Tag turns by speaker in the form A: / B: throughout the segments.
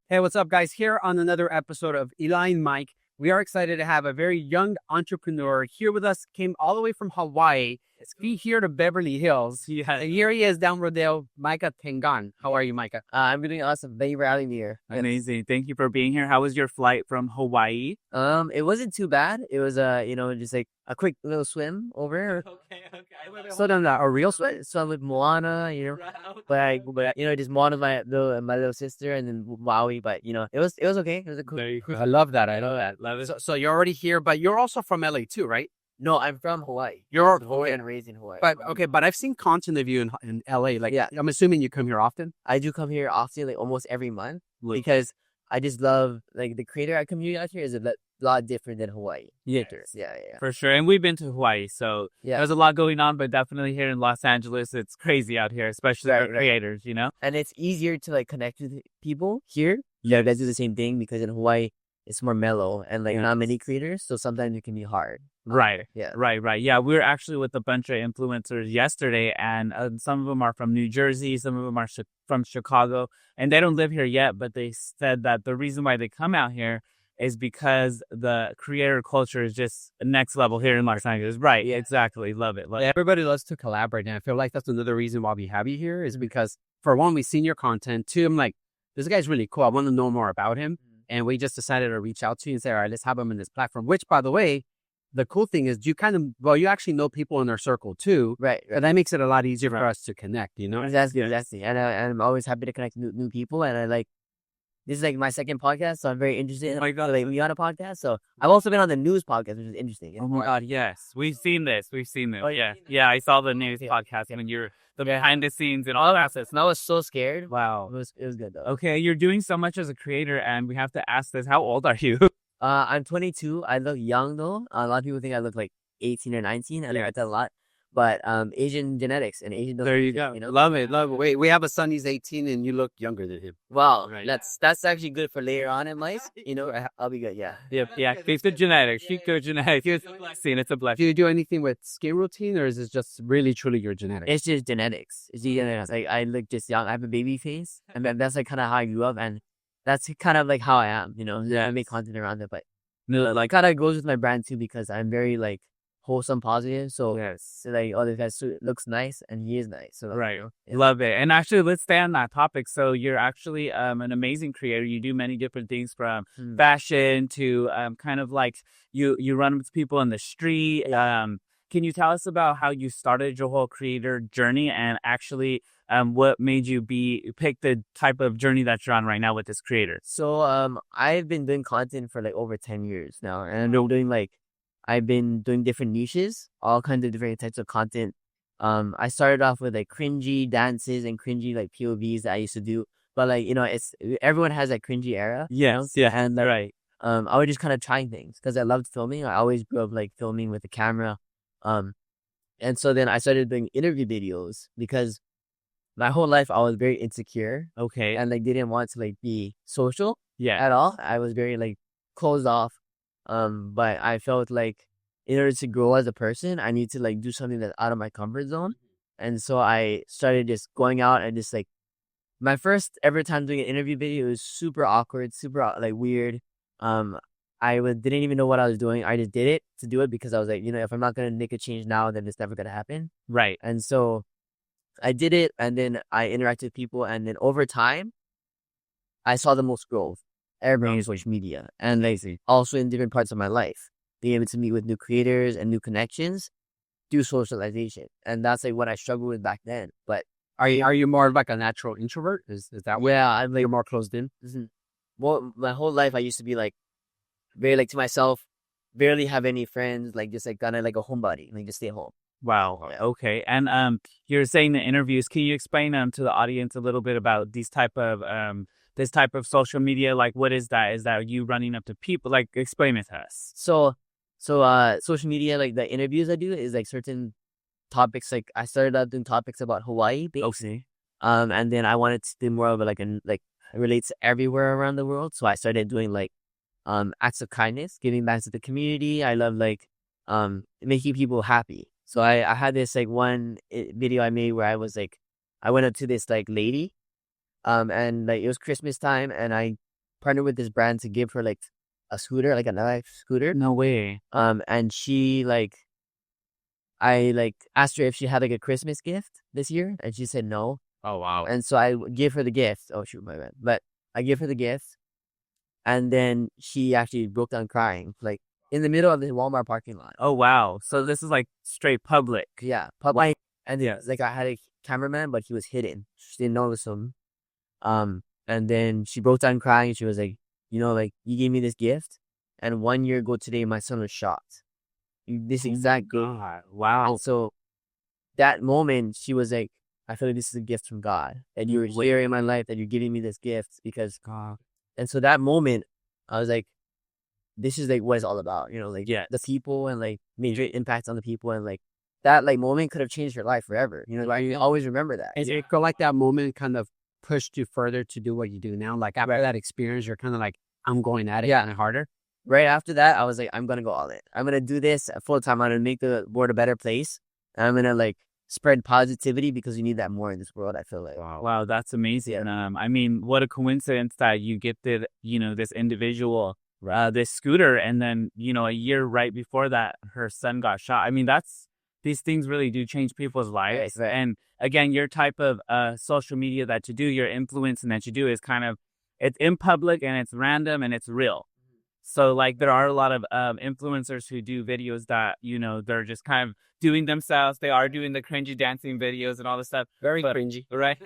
A: Hey, what's up, guys? Here on another episode of Eli and Mike. We are excited to have a very young entrepreneur here with us. Came all the way from Hawaii. He here to Beverly Hills. Yeah. And here he is down Rodeo, Micah Tengan. How are you, Micah?
B: I'm doing awesome. Thank you for having me here.
C: Amazing. Thank you for being here. How was your flight from Hawaii?
B: It wasn't too bad. It was just like a quick little swim over.
A: Okay.
B: So done a real swim. Swim with Moana, just Moana my little sister, and then Maui. But it was okay. It was a cool.
A: I love that. I love that. Love it. So you're already here, but you're also from LA too, right?
B: No, I'm from Hawaii.
A: You're
B: Born and raised in Hawaii.
A: but I've seen content of you in LA. Like,
B: Yeah.
A: I'm assuming you come here often.
B: I do come here often, like almost every month, because I just love like the creator community out here is a lot different than Hawaii.
A: Yeah.
B: Yeah.
C: For sure. And we've been to Hawaii, so
B: Yeah.
C: there's a lot going on, but definitely here in Los Angeles, it's crazy out here, especially
B: Right,
C: for
B: right.
C: creators, you know?
B: And it's easier to like connect with people here. Yeah, guys do the same thing because in Hawaii it's more mellow and like not many creators, so sometimes it can be hard.
C: Right.
B: Yeah.
C: Right. Yeah, we were actually with a bunch of influencers yesterday, and some of them are from New Jersey, some of them are from Chicago, and they don't live here yet, but they said that the reason why they come out here is because the creator culture is just next level here in Los Angeles. Right. Yeah, exactly. Love it.
A: Everybody loves to collaborate, and I feel like that's another reason why we have you here is because, for one, we've seen your content. Two, I'm like, this guy's really cool. I want to know more about him. And we just decided to reach out to you and say, all right, let's have him in this platform. Which, by the way, the cool thing is you actually know people in their circle too.
B: Right.
A: And that makes it a lot easier for us to connect, you know?
B: Exactly. And I'm always happy to connect new people. And I like, this is like my second podcast, so I'm very interested in like be on a podcast. So I've also been on the news podcast, which is interesting.
C: Oh my God, yes. We've seen this.
B: Oh,
C: Yeah. Yeah, I saw the news podcast when you're the behind the scenes and all that stuff.
B: And I was so scared.
C: Wow.
B: It was good though.
C: Okay, you're doing so much as a creator, and we have to ask this. How old are you?
B: I'm 22. I look young though. A lot of people think I look like 18 or 19. I like that a lot. But Asian genetics and Asian.
A: There you go. Love it. Wait, we have a son. He's 18, and you look younger than him.
B: Wow,
A: Right.
B: that's actually good for later on in life. I'll be good. Yeah.
C: Yeah. Keep the genetics. Keep the genetics. It's a blessing. It's a blessing.
A: Do you do anything with skin routine, or is it just really, truly your genetics?
B: It's just genetics. It's just genetics. Like I look just young. I have a baby face, and that's like kind of how I grew up, and that's kind of like how I am. I make content around it, but like kind of goes with my brand too because I'm very like wholesome, positive. So like, oh, this guy looks nice, and he is nice. So
C: Right. Love it. And actually, let's stay on that topic. So you're actually an amazing creator. You do many different things from fashion to kind of like you run with people in the street. Can you tell us about how you started your whole creator journey and actually what made you pick the type of journey that you're on right now with this creator?
B: So I've been doing content for like over 10 years now, and I've been doing different niches, all kinds of different types of content. I started off with like cringy dances and cringy like POVs that I used to do. But like, it's everyone has that cringy era.
C: Yes. Yeah. And right.
B: I was just kind of trying things because I loved filming. I always grew up like filming with the camera. And so then I started doing interview videos because my whole life I was very insecure.
C: Okay.
B: And like didn't want to like be social
C: Yeah.
B: at all. I was very like closed off. But I felt like in order to grow as a person, I need to like do something that's out of my comfort zone. And so I started just going out and just like my first ever time doing an interview video was super awkward, super like weird. Didn't even know what I was doing. I just did it to do it because I was like, if I'm not gonna make a change now, then it's never gonna happen.
C: Right.
B: And so I did it, and then I interacted with people, and then over time, I saw the most growth ever on social media, and like also in different parts of my life, being able to meet with new creators and new connections through socialization, and that's like what I struggled with back then. But
A: Are you more of like a natural introvert? Is that what
B: I'm like
A: you're more closed in?
B: Well, my whole life I used to be like very like to myself, barely have any friends, like just like kind of like a homebody, like just stay home.
C: Wow. Okay. And you're saying the interviews. Can you explain to the audience a little bit about this type of social media? Like, what is that? Is that you running up to people? Like, explain it to us.
B: So social media, like the interviews I do is like certain topics. Like I started out doing topics about Hawaii based.
C: Okay.
B: And then I wanted to do more of like it relates to everywhere around the world. So I started doing like acts of kindness, giving back to the community. I love like making people happy. So I had this like one video I made where I went up to this like lady, and like it was Christmas time, and I partnered with this brand to give her like a scooter, like a life scooter.
C: No way.
B: And she like, I like asked her if she had like a Christmas gift this year, and she said no.
A: Oh, wow.
B: And so I give her the gift. Oh shoot, my bad. But I give her the gift, and then she actually broke down crying, like in the middle of the Walmart parking lot.
C: Oh, wow. So this is like straight public.
B: Yeah, public. And
C: Yeah.
B: like I had a cameraman, but he was hidden. She didn't notice him. And then she broke down crying. She was like, you know, like, you gave me this gift, and 1 year ago today, my son was shot. This exact gift.
C: God. Wow.
B: And so that moment, she was like, I feel like this is a gift from God, that you're here in my life, that you're giving me this gift because God. And so that moment, I was like, this is like what it's all about, you know, like the people and like major impacts on the people, and like that like moment could have changed your life forever. You know, like, you always remember that.
A: And it feel like that moment kind of pushed you further to do what you do now. Like after that experience, you're kind of like, I'm going at it kind of harder.
B: Right after that, I was like, I'm gonna go all in. I'm gonna do this full time. I'm gonna make the world a better place. And I'm gonna like spread positivity, because you need that more in this world, I feel like.
C: Wow, that's amazing. I mean, what a coincidence that you gifted, you know, this individual this scooter, and then, you know, a year right before that, her son got shot. I mean, these things really do change people's lives.
B: Right.
C: And again, your type of social media that you do, your influence and that you do is kind of, it's in public and it's random and it's real. So like there are a lot of influencers who do videos that, you know, they're just kind of doing themselves. They are doing the cringy dancing videos and all this stuff.
A: Very cringy.
C: Right.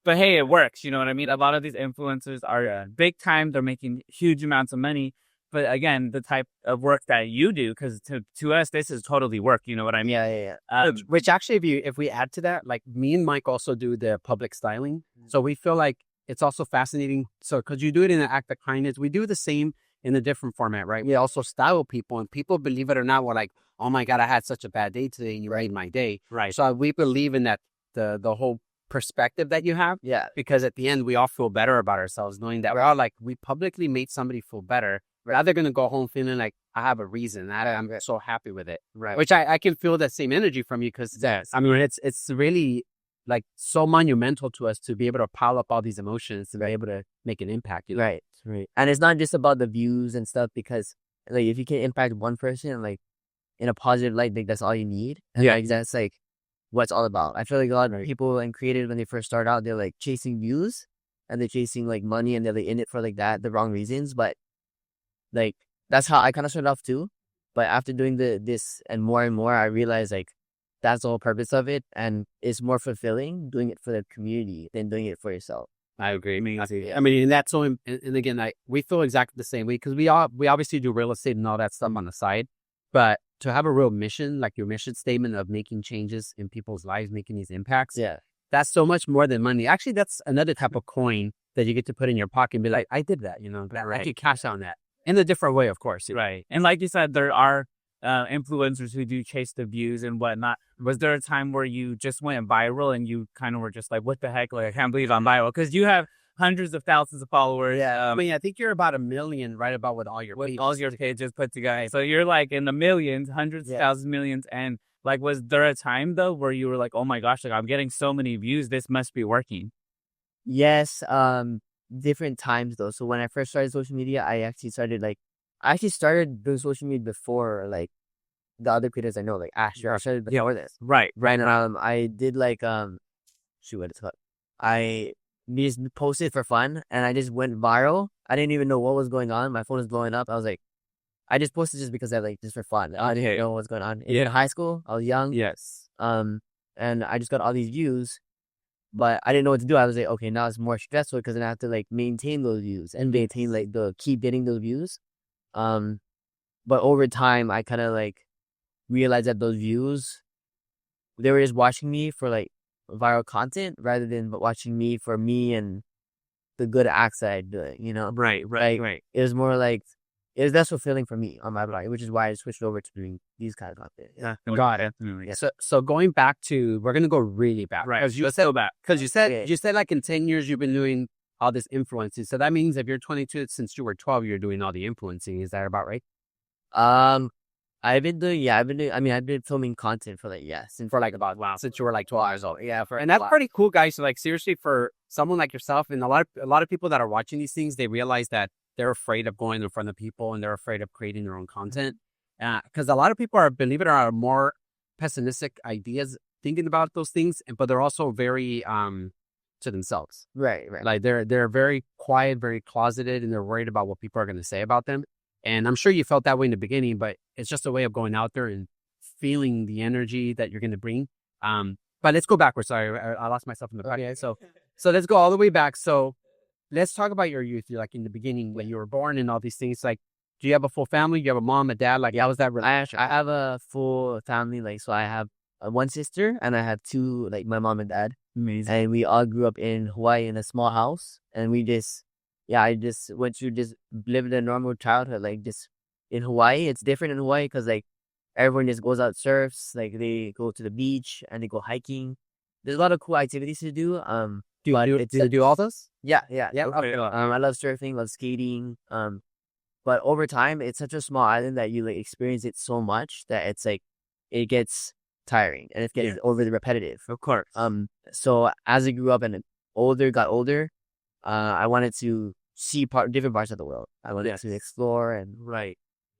C: But hey, it works. You know what I mean? A lot of these influencers are big time. They're making huge amounts of money. But again, the type of work that you do, because to us, this is totally work. You know what I mean?
B: Yeah.
A: Which actually, if we add to that, like me and Mike also do the public styling. So we feel like it's also fascinating. So because you do it in an act of kindness, we do the same in a different format, right? We also style people, and people, believe it or not, we're like, oh my God, I had such a bad day today, and you made my day.
C: Right.
A: So we believe in that, the whole perspective that you have.
B: Yeah.
A: Because at the end, we all feel better about ourselves, knowing that we're all like, we publicly made somebody feel better. Now they're going to go home feeling like, I have a reason. I'm so happy with it.
B: Right.
A: Which I can feel that same energy from you, because I mean, it's really like so monumental to us to be able to pile up all these emotions, to be able to make an impact. You know?
B: Right. And it's not just about the views and stuff, because like if you can impact one person like in a positive light, like that's all you need. And like, that's like what it's all about. I feel like a lot of people and creators, when they first start out, they're like chasing views and they're chasing like money, and they're like in it for like the wrong reasons. But like that's how I kind of started off too. But after doing this and more, I realized like that's the whole purpose of it, and it's more fulfilling doing it for the community than doing it for yourself.
A: I agree. I mean, and that's so. And again, we feel exactly the same way, because we obviously do real estate and all that stuff on the side, but to have a real mission, like your mission statement of making changes in people's lives, making these impacts, that's so much more than money. Actually, that's another type of coin that you get to put in your pocket and be like, I did that. You know, I could cash on that in a different way, of course.
C: Right. And like you said, there are influencers who do chase the views and whatnot. Was there a time where you just went viral and you kind of were just like, what the heck? Like, I can't believe I'm viral, because you have hundreds of thousands of followers.
A: I mean, I think you're about 1 million, right about with all your
C: pages put together. So you're like in the millions, hundreds of thousands, millions. And like, was there a time though where you were like, oh my gosh, like I'm getting so many views, this must be working?
B: Yes. Different times though. So when I first started social media, I actually started doing social media before like the other creators I know, like Asher. I started before this.
C: Right.
B: And I did like what it's called. I just posted for fun, and I just went viral. I didn't even know what was going on. My phone was blowing up. I was like, I just posted just because I like just for fun. I didn't know what's going on. In high school, I was young.
C: Yes.
B: And I just got all these views, but I didn't know what to do. I was like, okay, now it's more stressful because then I have to like maintain those views and maintain like keep getting those views. But over time, I kind of like realized that those views, they were just watching me for like viral content rather than watching me for me and the good acts that I do, you know?
C: Right.
B: It was more like, it was less fulfilling for me on my blog, which is why I switched over to doing these kind of content.
A: Yeah. Got it. So going back to, we're going to go really back.
C: Right.
A: Because you said like in 10 years, you've been doing all this influencing. So that means if you're 22, since you were 12, you're doing all the influencing. Is that about right?
B: I've been filming content for like, since
A: you were like 12 years old.
B: Yeah.
A: And that's pretty cool, guys. So like seriously, for someone like yourself and a lot of people that are watching these things, they realize that they're afraid of going in front of people and they're afraid of creating their own content. Because a lot of people are, believe it or not, are more pessimistic ideas thinking about those things, but they're also very to themselves.
B: Right.
A: Like they're very quiet, very closeted, and they're worried about what people are going to say about them. And I'm sure you felt that way in the beginning, but it's just a way of going out there and feeling the energy that you're going to bring. But let's go backwards. Sorry, I lost myself in the back. Okay, so let's go all the way back. So let's talk about your youth. You're like in the beginning when you were born and all these things. Like, do you have a full family? Do you have a mom, a dad? Like, how was that relationship?
B: I have a full family. Like, so I have one sister and I have two, like my mom and dad.
C: Amazing.
B: And we all grew up in Hawaii in a small house. And we just, I just went through just living a normal childhood. Like, just in Hawaii, it's different in Hawaii because like everyone just goes out, surfs. Like, they go to the beach and they go hiking. There's a lot of cool activities to do.
A: Do you do all those?
B: Yeah.
A: Okay.
B: I love surfing, love skating. But over time, it's such a small island that you like experience it so much that it's like it gets tiring and it gets overly repetitive.
C: Of course.
B: So as I grew up and got older, I wanted to see different parts of the world. I wanted to explore and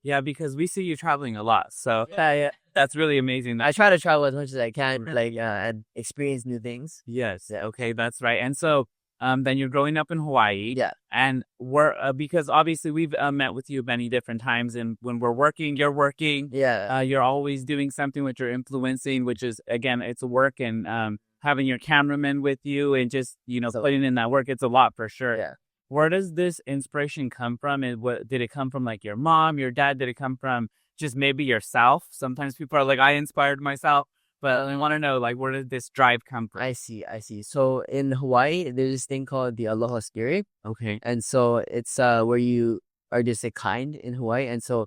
C: Yeah, because we see you traveling a lot, so
B: yeah.
C: that's really amazing.
B: I try to travel as much as I can, and experience new things.
C: Yes. Yeah. Okay, that's right. And so, then you're growing up in Hawaii.
B: Yeah.
C: And we're because obviously we've met with you many different times, and when we're working, you're working.
B: Yeah.
C: You're always doing something which you're influencing, which is again, it's work, and having your cameraman with you, and just putting in that work. It's a lot for sure.
B: Yeah.
C: Where does this inspiration come from? And what did it come from? Like your mom, your dad? Did it come from just maybe yourself? Sometimes people are like, I inspired myself, but I want to know, like, where did this drive come from?
B: I see. So in Hawaii, there's this thing called the Aloha Spirit.
C: Okay.
B: And so it's where you are just kind in Hawaii. And so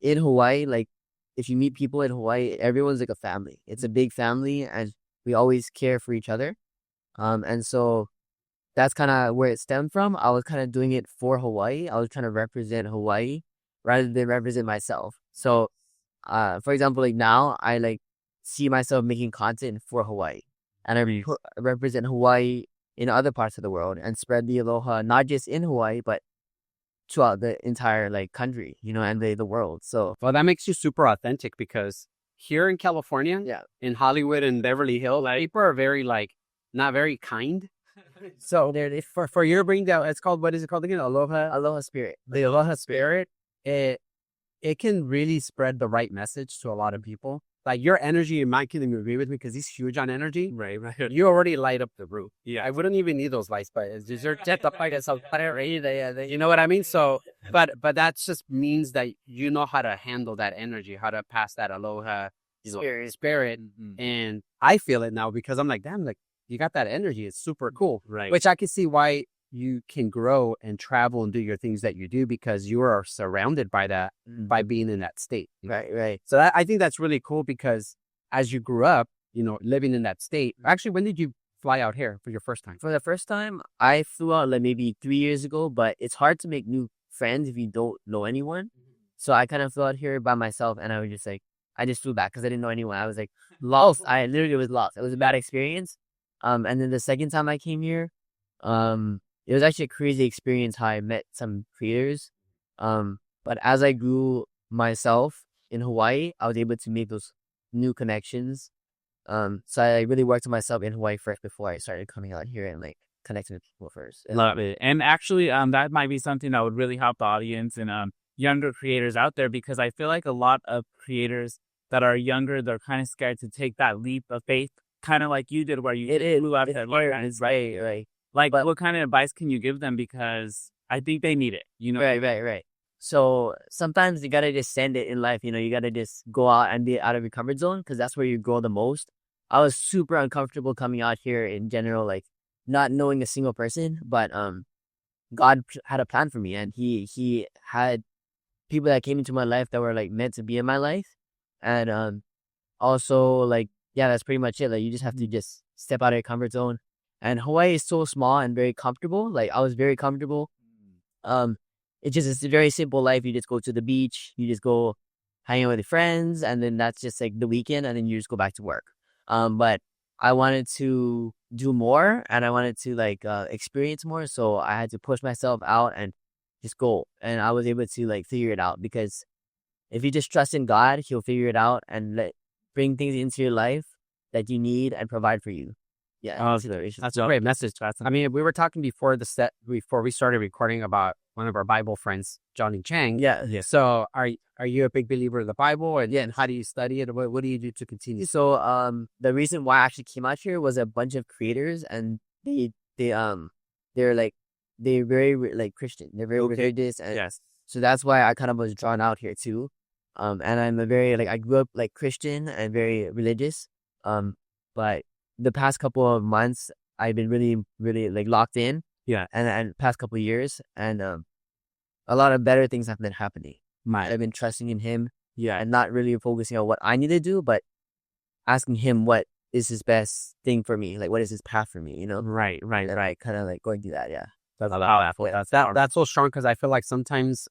B: in Hawaii, like if you meet people in Hawaii, everyone's like a family. It's a big family and we always care for each other. And so that's kind of where it stemmed from. I was kind of doing it for Hawaii. I was trying to represent Hawaii rather than represent myself. So, for example, like now I like see myself making content for Hawaii, and I represent Hawaii in other parts of the world and spread the aloha not just in Hawaii but throughout the entire like country, and the world. So,
A: well, that makes you super authentic because here in California, in Hollywood and Beverly Hills, people are very like not very kind. So for your bring down, it's called, what is it called again?
B: Aloha Spirit.
A: The Aloha Spirit, it can really spread the right message to a lot of people. Like your energy, and Mike can agree with me because he's huge on energy.
C: Right.
A: You already light up the roof.
C: Yeah.
A: I wouldn't even need those lights, but it's just you know what I mean? So, but that just means that you know how to handle that energy, how to pass that aloha spirit.
C: Mm-hmm.
A: And I feel it now because I'm like, damn, like you got that energy. It's super cool.
C: Right.
A: Which I can see why you can grow and travel and do your things that you do because you are surrounded by that, by being in that state.
B: Right.
A: So I think that's really cool because as you grew up, living in that state. Actually, when did you fly out here for your first time?
B: For the first time, I flew out like maybe 3 years ago, but it's hard to make new friends if you don't know anyone. So I kind of flew out here by myself and I was just like, I just flew back because I didn't know anyone. I was like lost. I literally was lost. It was a bad experience. And then the second time I came here, it was actually a crazy experience how I met some creators. But as I grew myself in Hawaii, I was able to make those new connections. So I really worked on myself in Hawaii first before I started coming out here and like connecting with people first.
C: Love it. And actually, that might be something that would really help the audience and younger creators out there because I feel like a lot of creators that are younger, they're kind of scared to take that leap of faith, kind of like you did where you flew out to
B: right.
C: Like, what kind of advice can you give them? Because I think they need it,
B: Right. So sometimes you got to just send it in life. You got to just go out and be out of your comfort zone because that's where you grow the most. I was super uncomfortable coming out here in general, like not knowing a single person, but God had a plan for me and he had people that came into my life that were like meant to be in my life. And also like, yeah, that's pretty much it. Like you just have to just step out of your comfort zone. And Hawaii is so small and very comfortable. Like I was very comfortable. It's a very simple life. You just go to the beach, you just go hang out with your friends, and then that's just like the weekend, and then you just go back to work. But I wanted to do more, and I wanted to like experience more, so I had to push myself out and just go. And I was able to like figure it out, because if you just trust in God, He'll figure it out and bring things into your life that you need and provide for you. Yeah,
A: that's a great message. I mean, we were talking before we started recording about one of our Bible friends, Johnny Chang.
B: Yeah.
A: So are you a big believer of the Bible? And how do you study it? What do you do to continue?
B: So the reason why I actually came out here was a bunch of creators, and they're very like Christian. They're very religious, and so that's why I kind of was drawn out here too. And I'm I grew up like Christian and very religious. But the past couple of months I've been really, really like locked in.
A: Yeah.
B: And past couple of years, and a lot of better things have been happening. I've been trusting in Him.
A: Yeah.
B: And not really focusing on what I need to do, but asking Him what is His best thing for me. Like, what is His path for me, you know?
A: Right.
B: And I kind of like going through that. Yeah.
A: That's so strong, because I feel like sometimes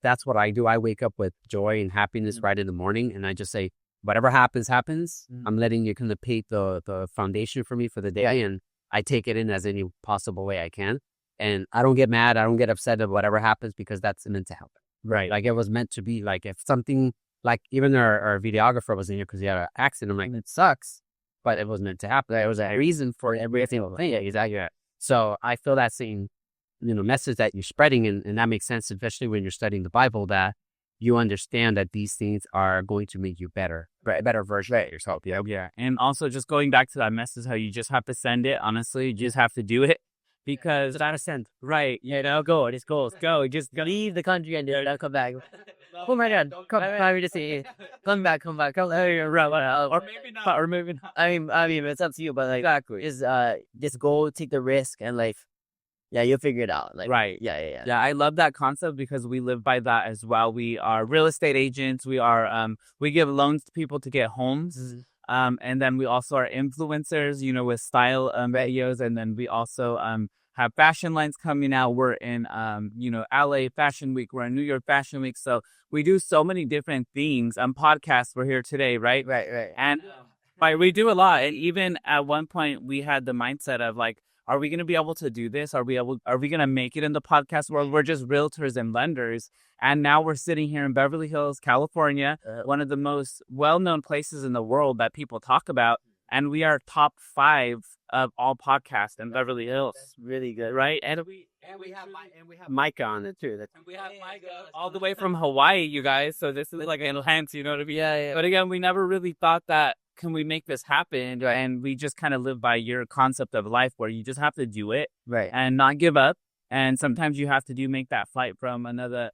A: that's what I do. I wake up with joy and happiness right in the morning, and I just say, whatever happens. I'm letting you kind of paint the foundation for me for the day, and I take it in as any possible way I can. And I don't get mad. I don't get upset at whatever happens, because that's meant to happen.
C: Right.
A: Like, it was meant to be. Like, if something, like even our videographer was in here because he had an accident, I'm like, it sucks, but it was meant to happen. There was a reason for every single thing. Yeah, exactly. So I feel that same, message that you're spreading, and that makes sense, especially when you're studying the Bible, that you understand that these things are going to make you better, a better version of yourself. Yeah.
C: Yeah. And also, just going back to that message, how you just have to send it. Honestly, you just have to do it, because
A: gotta send.
C: Right.
B: Go. Just go. Just leave the country and then come back. Oh my God! Come to see. Come back. Or maybe not. I mean, it's up to you. But like,
C: Exactly.
B: Just go, take the risk, and like, yeah, you'll figure it out. Like,
C: right.
B: Yeah.
C: Yeah, I love that concept, because we live by that as well. We are real estate agents. We are we give loans to people to get homes.
B: Mm-hmm.
C: And then we also are influencers, with style videos, and then we also have fashion lines coming out. We're in LA Fashion Week. We're in New York Fashion Week. So we do so many different things. Podcasts. We're here today, right?
B: Right.
C: And we do a lot. And even at one point, we had the mindset of like, are we going to be able to do this? Are we going to make it in the podcast world? We're just realtors and lenders. And now we're sitting here in Beverly Hills, California, one of the most well-known places in the world that people talk about. And we are top 5 of all podcasts in Beverly Hills.
B: That's really good.
C: Right? And
A: we have Micah on it too.
C: We have Micah all the way from Hawaii, you guys. So this is like enhanced, you know what I mean?
B: Yeah.
C: But again, we never really thought that, can we make this happen? And we just kind of live by your concept of life, where you just have to do it,
B: right,
C: and not give up. And sometimes you have to make that flight from another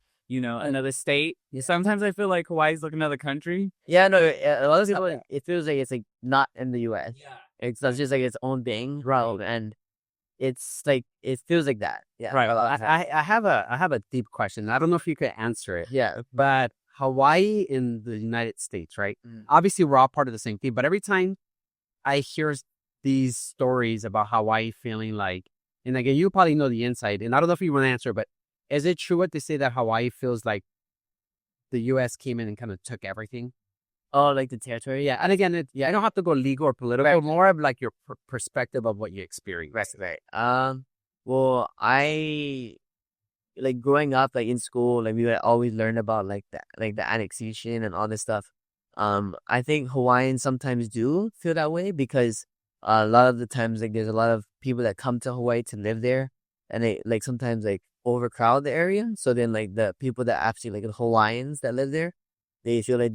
C: state.
B: Yeah.
C: Sometimes I feel like Hawaii's like another country.
B: Yeah, no, a lot of people, it feels like it's like not in the U.S.
C: Yeah.
B: It's just like its own thing, right? And it's like, it feels like that. Yeah.
A: Right. Well, I have a deep question. I don't know if you could answer it.
B: Yeah.
A: But Hawaii in the United States, right?
B: Mm.
A: Obviously, we're all part of the same thing. But every time I hear these stories about Hawaii feeling like, and again, you probably know the inside, and I don't know if you want to answer, but is it true what they say that Hawaii feels like the U.S. came in and kind of took everything?
B: Oh, like the territory?
A: Yeah. And again, I don't have to go legal or political,
B: right,
A: more of like your perspective of what you experience.
B: Right. Well, I, like growing up, like in school, like we would always learn about like the annexation and all this stuff. I think Hawaiians sometimes do feel that way, because a lot of the times, like there's a lot of people that come to Hawaii to live there, and they like sometimes like overcrowd the area. So then like the people that actually like the Hawaiians that live there, they feel like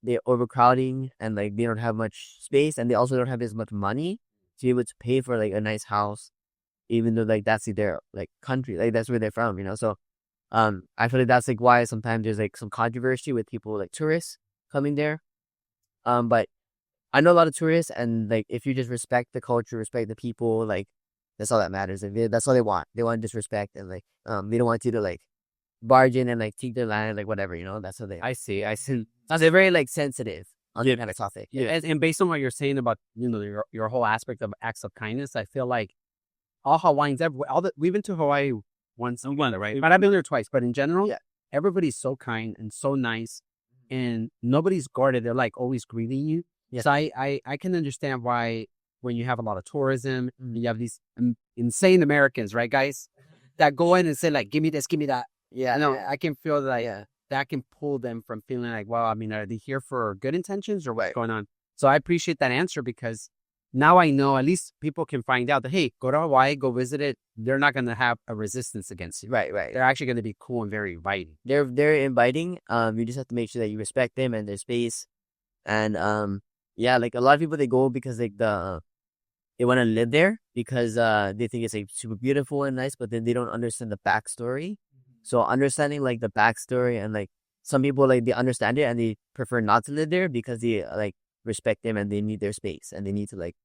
B: they're overcrowding, and like they don't have much space, and they also don't have as much money to be able to pay for like a nice house, even though like that's their like country, like that's where they're from, So I feel like that's like why sometimes there's like some controversy with people like tourists coming there. But I know a lot of tourists, and like if you just respect the culture, respect the people, like that's all that matters. Like, that's all they want. They want disrespect, and like they don't want you to like barge in and like take their land, like whatever, That's what they.
A: I see.
B: They're very like sensitive on that kind of topic.
A: Yeah. And based on what you're saying about your whole aspect of acts of kindness, I feel like all Hawaiians, we've been to Hawaii once, right? But I've been there twice. But in general, everybody's so kind and so nice, and nobody's guarded. They're like always greeting you.
B: Yeah.
A: So I can understand why when you have a lot of tourism, you have these insane Americans, right, guys? that go in and say like, give me this, give me that.
B: Yeah,
A: I know.
B: yeah.
A: I can feel that
B: Yeah.
A: that can pull them from feeling like, well, I mean, are they here for good intentions or what's
B: Right.
A: going on? So I appreciate that answer because now I know at least people can find out that, hey, go to Hawaii, go visit it. They're not going to have a resistance against you.
B: Right, right.
A: They're actually going to be cool and very inviting.
B: They're inviting. You just have to make sure that you respect them and their space. And yeah, like a lot of people they go because like they want to live there because they think it's like super beautiful and nice, but then they don't understand the backstory. So understanding like the backstory and like some people like they understand it and they prefer not to live there because they like respect them and they need their space and they need to like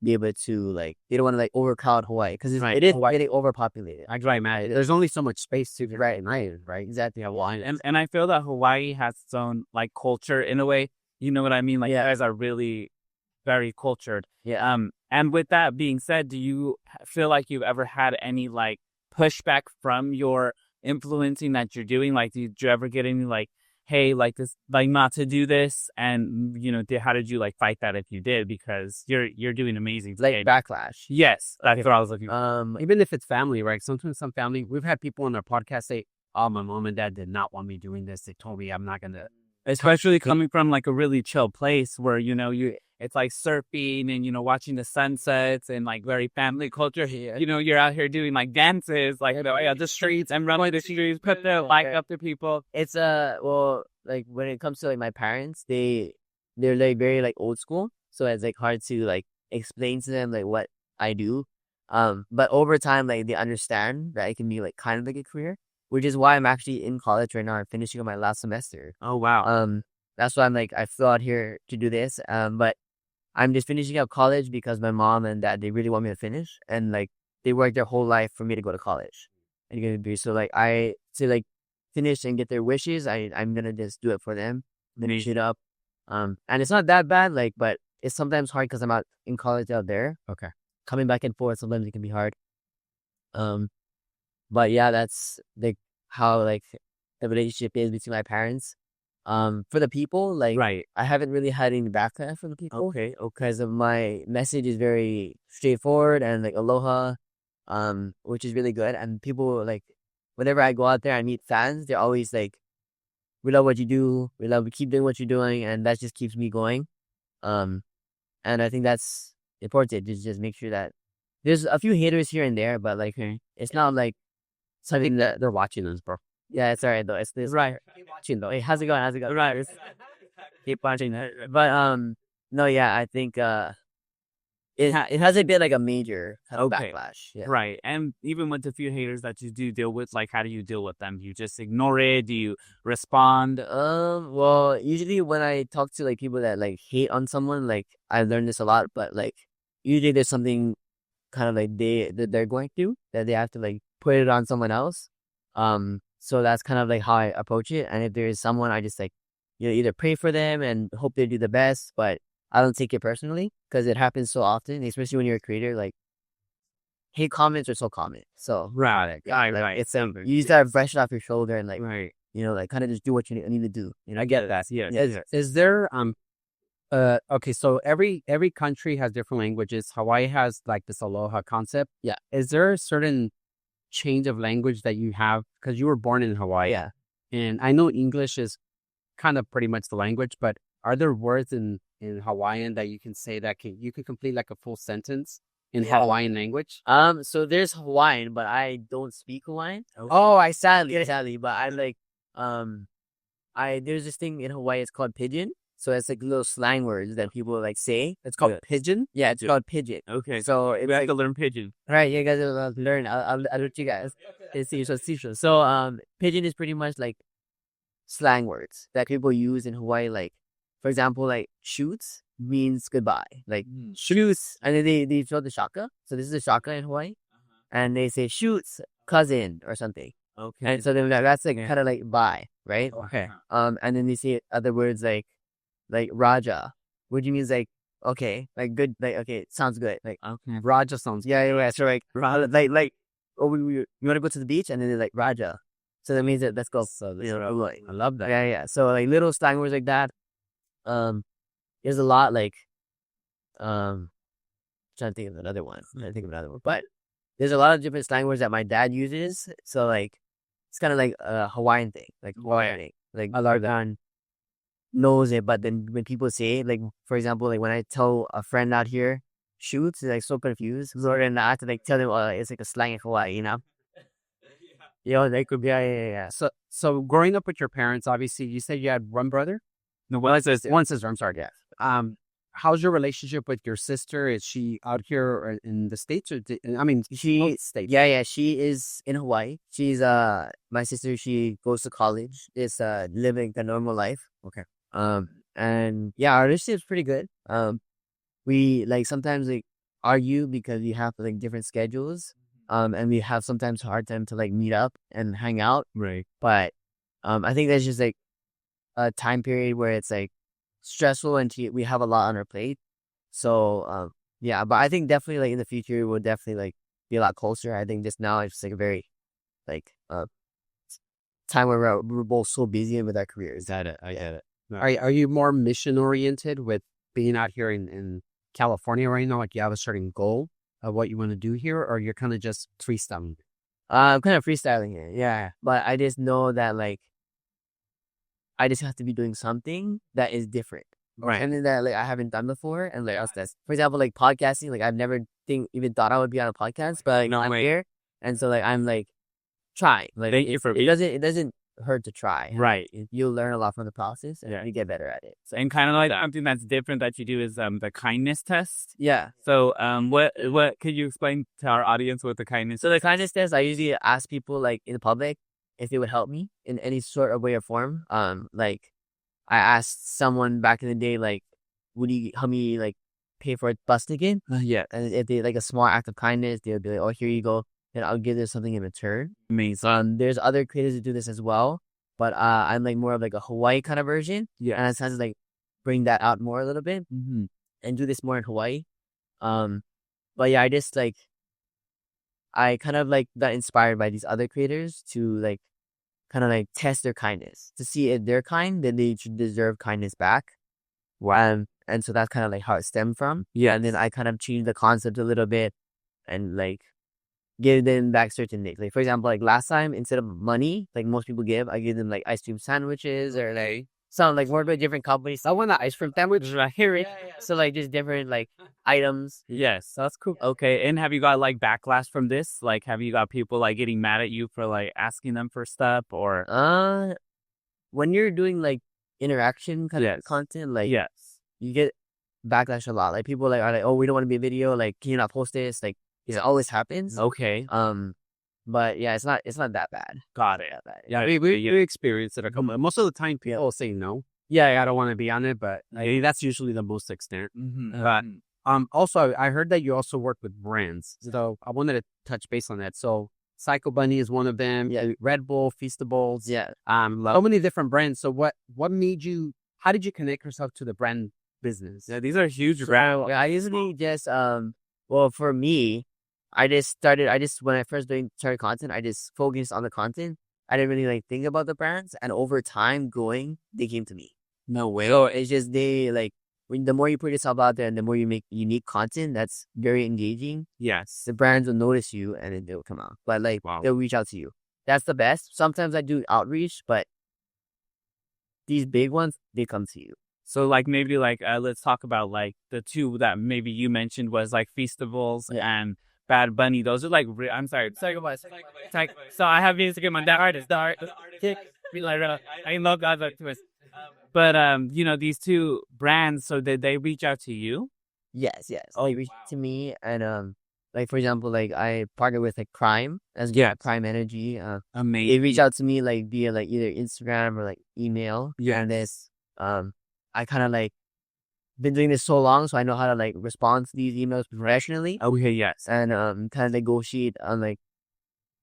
B: be able to like they don't want to like overcrowd Hawaii because
A: Right.
B: it is
A: Hawaii-
B: getting overpopulated.
A: That's right, man. There's only so much space to
B: Right.
A: United, right?
B: Exactly.
A: Hawaii.
C: And I feel that Hawaii has its own like culture in a way. You know what I mean? Like you
B: Yeah.
C: guys are really very cultured.
B: Yeah.
C: And with that being said, do you feel like you've ever had any like pushback from your influencing that you're doing? Like, did you ever get any like, hey, like this, like not to do this? And you know, how did you like fight that if you did? Because you're doing amazing.
B: Like
C: today.
B: backlash.
C: Yes, that's what I was looking for.
A: Even if it's family, right? Sometimes some family, we've had people on our podcast say, oh, my mom and dad did not want me doing this. They told me I'm not going to.
C: Especially coming from like a really chill place where, you know, it's like surfing and, you know, watching the sunsets and like very family culture. You know, you're out here doing like dances, like, you know, the streets and running the streets, put the light up to people.
B: It's well, like when it comes to like my parents, they're like very like old school, so it's like hard to like explain to them like what I do. But over time, like they understand that it can be like kind of like a career, which is why I'm actually in college right now. I'm finishing up my last semester.
A: Oh, wow.
B: That's why I'm like I flew out here to do this. But I'm just finishing up college because my mom and dad they really want me to finish, and like they worked their whole life for me to go to college and get a degree. So like I to like finish and get their wishes, I'm gonna just do it for them, finish it up. And it's not that bad, like, but it's sometimes hard because I'm out in college out there.
A: Okay.
B: Coming back and forth sometimes it can be hard. But yeah, that's like how like the relationship is between my parents. For the people, like
C: Right.
B: I haven't really had any backlash from the people.
C: Okay.
B: Because of my message is very straightforward and like aloha, which is really good. And people like whenever I go out there, I meet fans. They're always like, "We love what you do. We keep doing what you're doing," and that just keeps me going. And I think that's important to just make sure that there's a few haters here and there, but like it's not like something that
A: They're watching us, bro.
B: yeah, it's alright though. It's right. Keep watching though. Hey, how's it going? How's it going?
C: Right.
B: Keep watching. But no, yeah, I think it hasn't been like a major kind of
C: Okay.
B: backlash. Yeah.
C: Right. And even with the few haters that you do deal with, like, how do you deal with them? Do you just ignore it? Do you respond?
B: Well, usually when I talk to like people that like hate on someone, like I learned this a lot, but like usually there's something kind of like they're going through that they have to like put it on someone else. So that's kind of like how I approach it. And if there is someone, I just like either pray for them and hope they do the best, but I don't take it personally because it happens so often, especially when you're a creator. Like hate comments are so common. So
C: Right.
B: like, it's you just gotta brush it off your shoulder and like
C: Right.
B: like kind of just do what you need to do.
A: I get that.
C: Yeah.
A: Is there okay, so every country has different languages. Hawaii has like this aloha concept.
B: Yeah.
A: Is there a certain change of language that you have because you were born in Hawaii?
B: Yeah.
A: And I know English is kind of pretty much the language, but are there words in Hawaiian that you can say that you can complete like a full sentence in Hawaiian language?
B: So there's Hawaiian, but I don't speak Hawaiian.
A: Oh, I sadly.
B: Sadly, but I like there's this thing in Hawaii. It's called pigeon. So it's like little slang words that people like say.
A: It's called pigeon.
B: Yeah, it's called pigeon.
C: Okay.
B: So
C: We
B: it's
C: have
B: like,
C: to learn pigeon.
B: right, you guys will learn. I'll let you guys. So pigeon is pretty much like slang words that people use in Hawaii. Like, for example, like shoots means goodbye. Like shoots, and then they show the shaka. So this is a shaka in Hawaii, and they say shoots cousin or something.
C: Okay.
B: And so then that's like kind of like bye, right?
C: Okay.
B: And then they say other words like Raja, which means like okay, like good, like okay, sounds good. Like
C: Okay.
A: Raja sounds.
B: yeah. So like oh we want to go to the beach, and then they're like Raja, so that means that let's go. So
A: I love that.
B: yeah. So like little slang words like that. There's a lot like trying to think of another one. But there's a lot of different slang words that my dad uses. So like it's kind of like a Hawaiian thing, like Hawaiian thing. Like
A: I love that.
B: everyone knows it, but then when people say it, like for example, like when I tell a friend out here shoots, they're like so confused. So then I have to like tell them, it's like a slang in Hawaii, you know? They could be, yeah.
A: So growing up with your parents, obviously, you said you had one brother?
C: No, one sister.
A: One sister, I'm sorry.
B: Yeah.
A: How's your relationship with your sister? Is she out here or in the States? Or
B: She,
A: States.
B: yeah, she is in Hawaii. She's my sister. She goes to college. Is living the normal life.
A: Okay.
B: And yeah, our relationship's pretty good. We like sometimes like argue because we have like different schedules. And we have sometimes a hard time to like meet up and hang out.
C: Right.
B: But I think that's just like a time period where it's like stressful and we have a lot on our plate. So yeah, but I think definitely like in the future we'll definitely like be a lot closer. I think just now it's just like a very like time where we're both so busy with our careers.
C: I get it.
A: Are you more mission oriented with being out here in California right now? Like you have a certain goal of what you want to do here, or you're kind of just freestyling?
B: I'm kind of freestyling it, yeah. But I just know that like I just have to be doing something that is different,
A: Right.
B: and that like I haven't done before, and like else that's, for example, like podcasting. Like I've never even thought I would be on a podcast, but like, I'm here, and so like I'm like trying. Like it doesn't hurt to try.
C: Right.
B: You'll learn a lot from the process, and you get better at it. So,
C: And kind of like something that's different that you do is the kindness test.
B: yeah.
C: So what could you explain to our audience what the kindness?
B: So the kindness test, I usually ask people like in public if they would help me in any sort of way or form. Like I asked someone back in the day, like, would you help me like pay for a bus ticket?
C: Yeah.
B: And if they like a small act of kindness, they would be like, oh, here you go. Then I'll give them something in return.
C: Amazing.
B: There's other creators that do this as well, but I'm like more of like a Hawaii kind of version.
C: Yeah.
B: And I tend to like bring that out more a little bit and do this more in Hawaii. But yeah, I kind of like got inspired by these other creators to like kind of like test their kindness to see if they're kind, then they should deserve kindness back. And so that's kind of like how it stemmed from.
C: Yeah.
B: And then I kind of changed the concept a little bit and like give them back certain things. Like for example, like last time, instead of money, like most people give, I give them like ice cream sandwiches or like some like more about different companies. I want that ice cream sandwich right here. Yeah. So like just different like items.
C: Yes, so that's cool. Okay, and have you got like backlash from this? Like, have you got people like getting mad at you for like asking them for stuff or?
B: When you're doing like interaction kind of content, like you get backlash a lot. Like people like are like, oh, we don't want to be a video. Like, can you not post this? Like, it always happens.
C: Okay.
B: But yeah, it's not that bad.
C: Got it.
A: Yeah, we experience it a couple. Most of the time, people will say no. Yeah, I don't want to be on it, but that's usually the most extent. But also, I heard that you also work with brands, so I wanted to touch base on that. So, Psycho Bunny is one of them.
B: Yeah.
A: Red Bull, Feastables.
B: Yeah.
A: So many different brands. So, what made you? How did you connect yourself to the brand business?
C: Yeah, these are huge brands.
B: Yeah, I usually just well, for me, when I first started content, I just focused on the content. I didn't really like think about the brands, and over time they came to me.
C: No way.
B: So it's just the more you put yourself out there and the more you make unique content that's very engaging,
C: Yes.
B: the brands will notice you and then they'll come out. But like they'll reach out to you. That's the best. Sometimes I do outreach, but these big ones, they come to you.
C: So like maybe like let's talk about like the two that maybe you mentioned was like Feastables and Bad Bunny. Those are like I'm sorry. So I have Instagram on that artist. I love that twist. But you know, these two brands, so did they reach out to you?
B: Yes. They reached to me, and like for example, like I partner with like Prime Prime Energy.
C: Amazing.
B: They reach out to me like via like either Instagram or like email.
C: Yeah.
B: And this I kind of like been doing this so long, so I know how to like respond to these emails professionally.
C: Okay, yes.
B: And kind of negotiate on like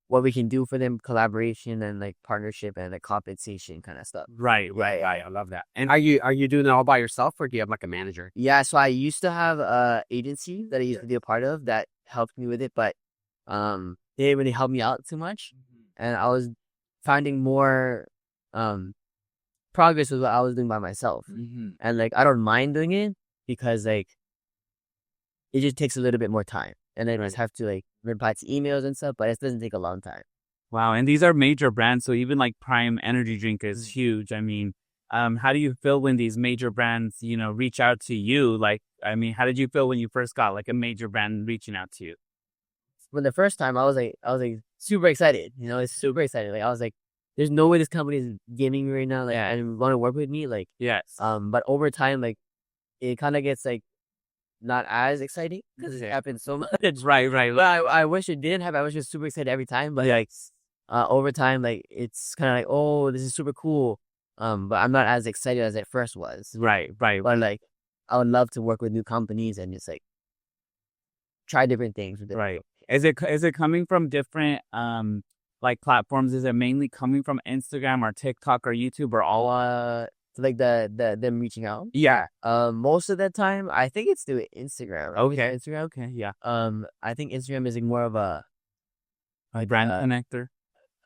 B: what we can do for them, collaboration and like partnership and like compensation kind of stuff.
C: Right. I love that.
A: And are you doing it all by yourself, or do you have like a manager?
B: Yeah, so I used to have a agency that I used to be a part of that helped me with it, but they didn't really help me out too much, and I was finding more progress with what I was doing by myself, and like I don't mind doing it because like it just takes a little bit more time, and then I just have to like reply to emails and stuff, but it doesn't take a long time.
C: Wow. And these are major brands. So even like Prime Energy Drink is huge. I mean, how do you feel when these major brands, reach out to you? Like, I mean, how did you feel when you first got like a major brand reaching out to you?
B: For the first time, I was like super excited. It's super excited. Like I was like, there's no way this company is giving me right now, like, and want to work with me. Like,
C: yes.
B: But over time, like, it kind of gets like not as exciting because it happens so much.
C: Right.
B: But I wish it didn't happen. I was just super excited every time. But like, over time, like, it's kind of like, oh, this is super cool. But I'm not as excited as it first was.
C: Right.
B: But like, I would love to work with new companies and just like try different things.
C: Right. Is it coming from different like platforms? Is it mainly coming from Instagram or TikTok or YouTube or all?
B: Like them reaching out.
C: Yeah.
B: Most of the time, I think it's through Instagram. Right?
C: Okay.
B: Instagram.
C: Okay. Yeah.
B: I think Instagram is like more of a
C: brand connector.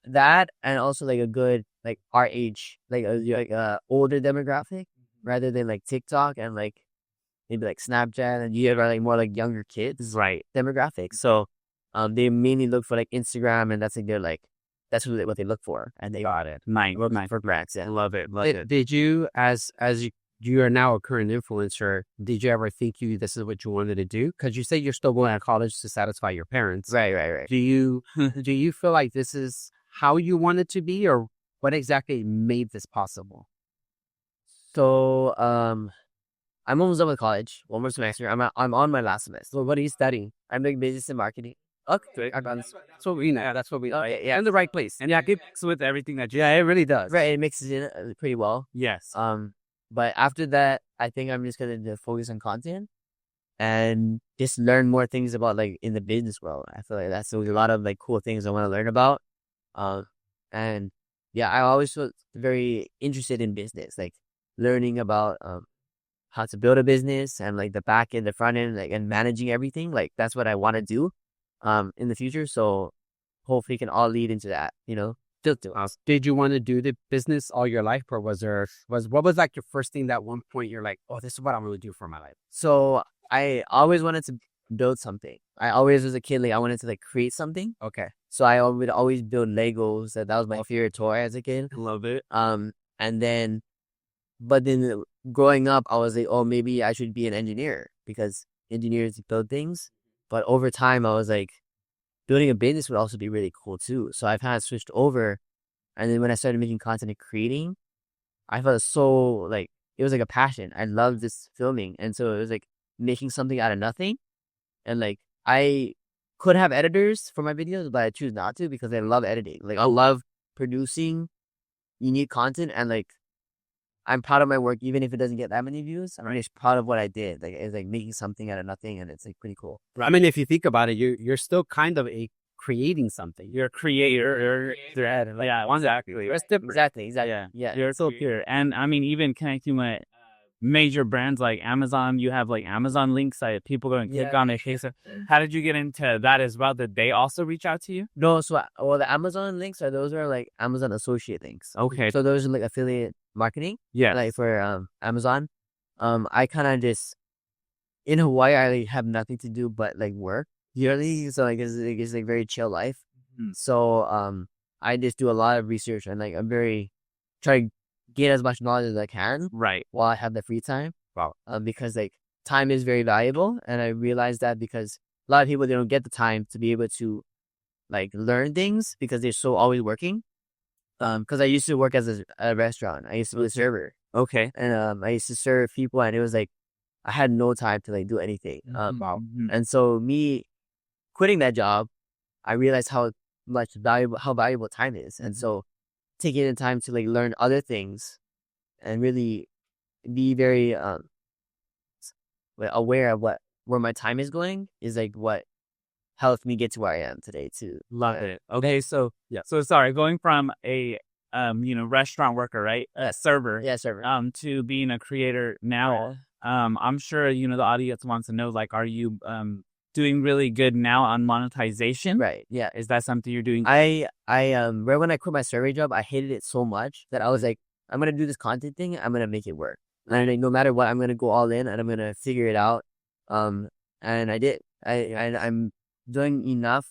B: That, and also like a good like our age, like a older demographic, rather than like TikTok and like maybe like Snapchat, and you have like more like younger kids,
C: right,
B: demographics. So they mainly look for like Instagram, and that's like that's what they look for, and they got it.
C: Nice
B: For brands. Yeah.
C: Love it.
A: Did you, as you are now a current influencer, did you ever think this is what you wanted to do? Because you say you're still going to college to satisfy your parents.
B: Right.
A: Do you feel like this is how you want it to be, or what exactly made this possible?
B: So I'm almost done with college. One more semester. I'm on my last semester.
A: So what are you studying?
B: I'm doing business and marketing.
A: Okay, that's what we know. That's what we know.
B: Yeah,
A: in the right place.
C: And it mixes with everything that you.
A: Yeah, it really does.
B: Right, it mixes in pretty well.
C: Yes.
B: But after that, I think I'm just gonna focus on content and just learn more things about like in the business world. I feel like there's a lot of like cool things I want to learn about. And yeah, I always was very interested in business, like learning about how to build a business and like the back end, the front end, like, and managing everything. Like that's what I want to do in the future. So hopefully it can all lead into that,
A: Did you want to do the business all your life, or what was like your first thing that at one point you're like, oh, this is what I'm going to do for my life?
B: So I always wanted to build something. I always was a kid, like I wanted to like create something.
A: Okay.
B: So I would always build Legos. That was my favorite toy as a kid.
C: Love it.
B: But then growing up, I was like, oh, maybe I should be an engineer because engineers build things. But over time, I was like, building a business would also be really cool too. So I've kind of switched over. And then when I started making content and creating, I felt so like, it was like a passion. I loved this filming. And so it was like making something out of nothing. And like, I could have editors for my videos, but I choose not to because I love editing. Like I love producing unique content, and like, I'm proud of my work, even if it doesn't get that many views. I'm just proud of what I did. Like it's like making something out of nothing, and it's like pretty cool.
A: I mean, if you think about it, you're still kind of creating something.
C: You're a creator. Yeah, exactly.
B: Exactly.
C: Yeah. You're so pure. And I mean, even connecting with major brands like Amazon, you have like Amazon links that people go and click on it. So how did you get into that as well? Did they also reach out to you?
B: No, so the Amazon links those are like Amazon associate links.
C: Okay.
B: So those are like affiliate marketing.
C: Yeah.
B: Like for Amazon. I kind of just in Hawaii I like, have nothing to do but like work yearly. So like it's like very chill life. Mm-hmm. So I just do a lot of research, and like I'm very try to get as much knowledge as I can,
C: right,
B: while I have the free time.
C: Wow.
B: Because like time is very valuable, and I realized that because a lot of people, they don't get the time to be able to like learn things because they're so always working. Because I used to work as a restaurant. I used to be a server.
C: Okay.
B: And I used to serve people, and it was like I had no time to like do anything.
C: Wow.
B: And so me quitting that job, I realized how valuable time is, and so taking the time to like learn other things and really be very aware of where my time is going is like what helped me get to where I am today too.
C: Love it. Okay, so sorry, going from a restaurant worker, right? Server.
B: Yeah, server.
C: To being a creator now. Right. I'm sure the audience wants to know, like, are you doing really good now on monetization?
B: Right. Yeah.
C: Is that something you're doing?
B: Right when I quit my survey job, I hated it so much that I was like, I'm gonna do this content thing. I'm gonna make it work. And like, no matter what, I'm gonna go all in, and I'm gonna figure it out. And I did. I'm doing enough